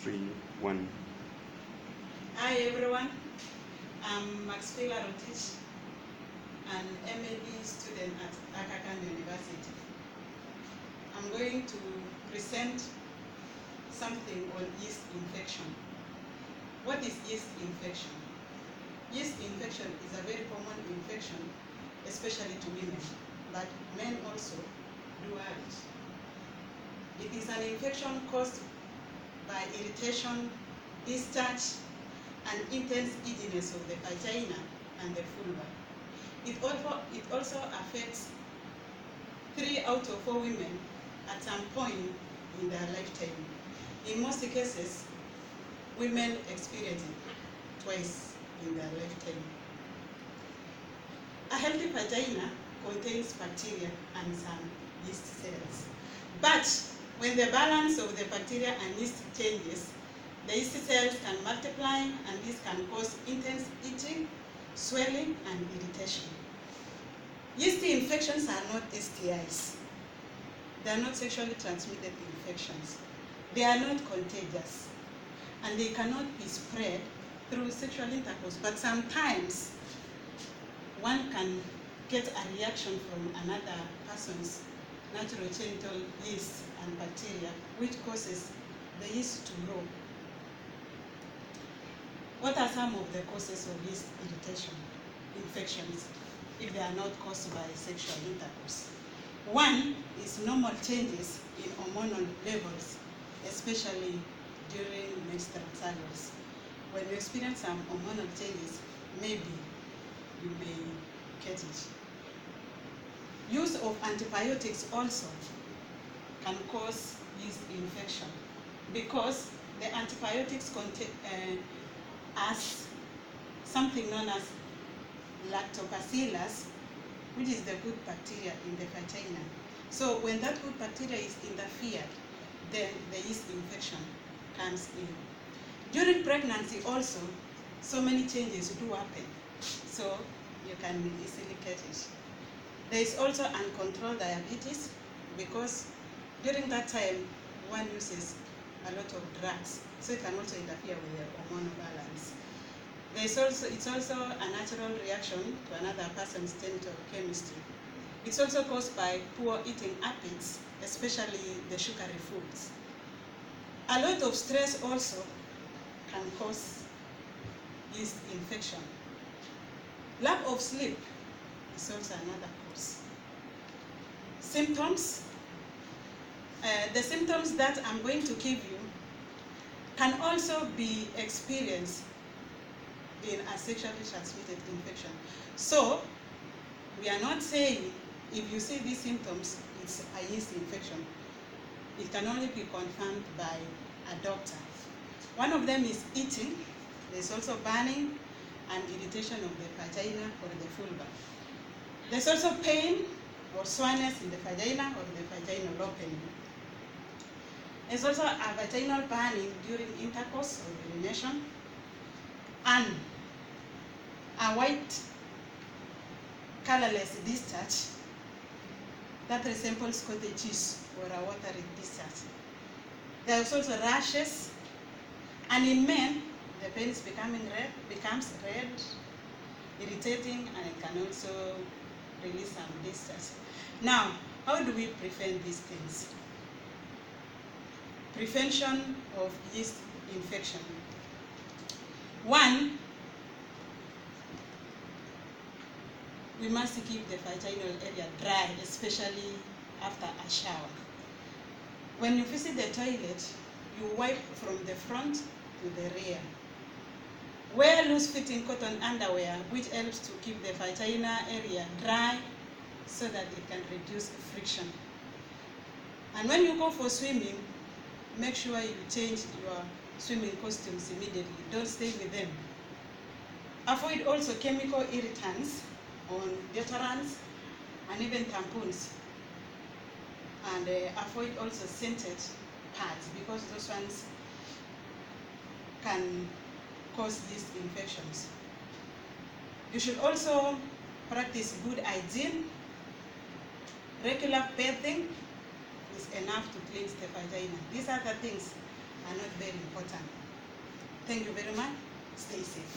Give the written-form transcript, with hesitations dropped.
3, 1. Hi everyone, I'm Maxphiller-Yeast, an MAB student at Akakan University. I'm going to present something on yeast infection. What is yeast infection? Yeast infection is a very common infection, especially to women, but men also do have it. It is an infection caused by irritation, discharge, and intense itchiness of the vagina and the vulva. It also affects 3 out of 4 women at some point in their lifetime. In most cases, women experience it twice in their lifetime. A healthy vagina contains bacteria and some yeast cells. But when the balance of the bacteria and yeast changes, the yeast cells can multiply, and this can cause intense itching, swelling, and irritation. Yeast infections are not STIs. They are not sexually transmitted infections. They are not contagious, and they cannot be spread through sexual intercourse. But sometimes one can get a reaction from another person's natural genital yeast and bacteria, which causes the yeast to grow. What are some of the causes of yeast irritation infections if they are not caused by sexual intercourse? One is normal changes in hormonal levels, especially during menstrual cycles. When you experience some hormonal changes, maybe you may get it. Use of antibiotics also can cause yeast infection because the antibiotics contain as something known as lactobacillus, which is the good bacteria in the vagina. So when that good bacteria is interfered, then the yeast infection comes in. During pregnancy also, so many changes do happen, so you can easily get it. There is also uncontrolled diabetes because during that time one uses a lot of drugs, so it can also interfere with the hormonal balance. It's also a natural reaction to another person's genital chemistry. It's also caused by poor eating habits, especially the sugary foods. A lot of stress also can cause yeast infection. Lack of sleep is also another cause. Symptoms. The symptoms that I'm going to give you can also be experienced in a sexually transmitted infection. So, we are not saying if you see these symptoms, it's a yeast infection. It can only be confirmed by a doctor. One of them is itching. There's also burning and irritation of the vagina or the vulva. There's also pain or soreness in the vagina or the vaginal opening. There's also a vaginal burning during intercourse or urination, and a white colorless discharge that resembles cottage cheese or a watery discharge. There are also rashes, and in men, the penis becomes red, irritating, and it can also release some discharge. Now, how do we prevent these things? Prevention of yeast infection. 1, we must keep the vaginal area dry, especially after a shower. When you visit the toilet, you wipe from the front to the rear. Wear loose-fitting cotton underwear, which helps to keep the vagina area dry so that it can reduce friction. And when you go for swimming, make sure you change your swimming costumes immediately. Don't stay with them. Avoid also chemical irritants on deodorants and even tampons. And avoid also scented pads because those ones can cause yeast infections. You should also practice good hygiene. Regular bathing is enough to cleanse the vagina. These are the things are not very important. Thank you very much. Stay safe.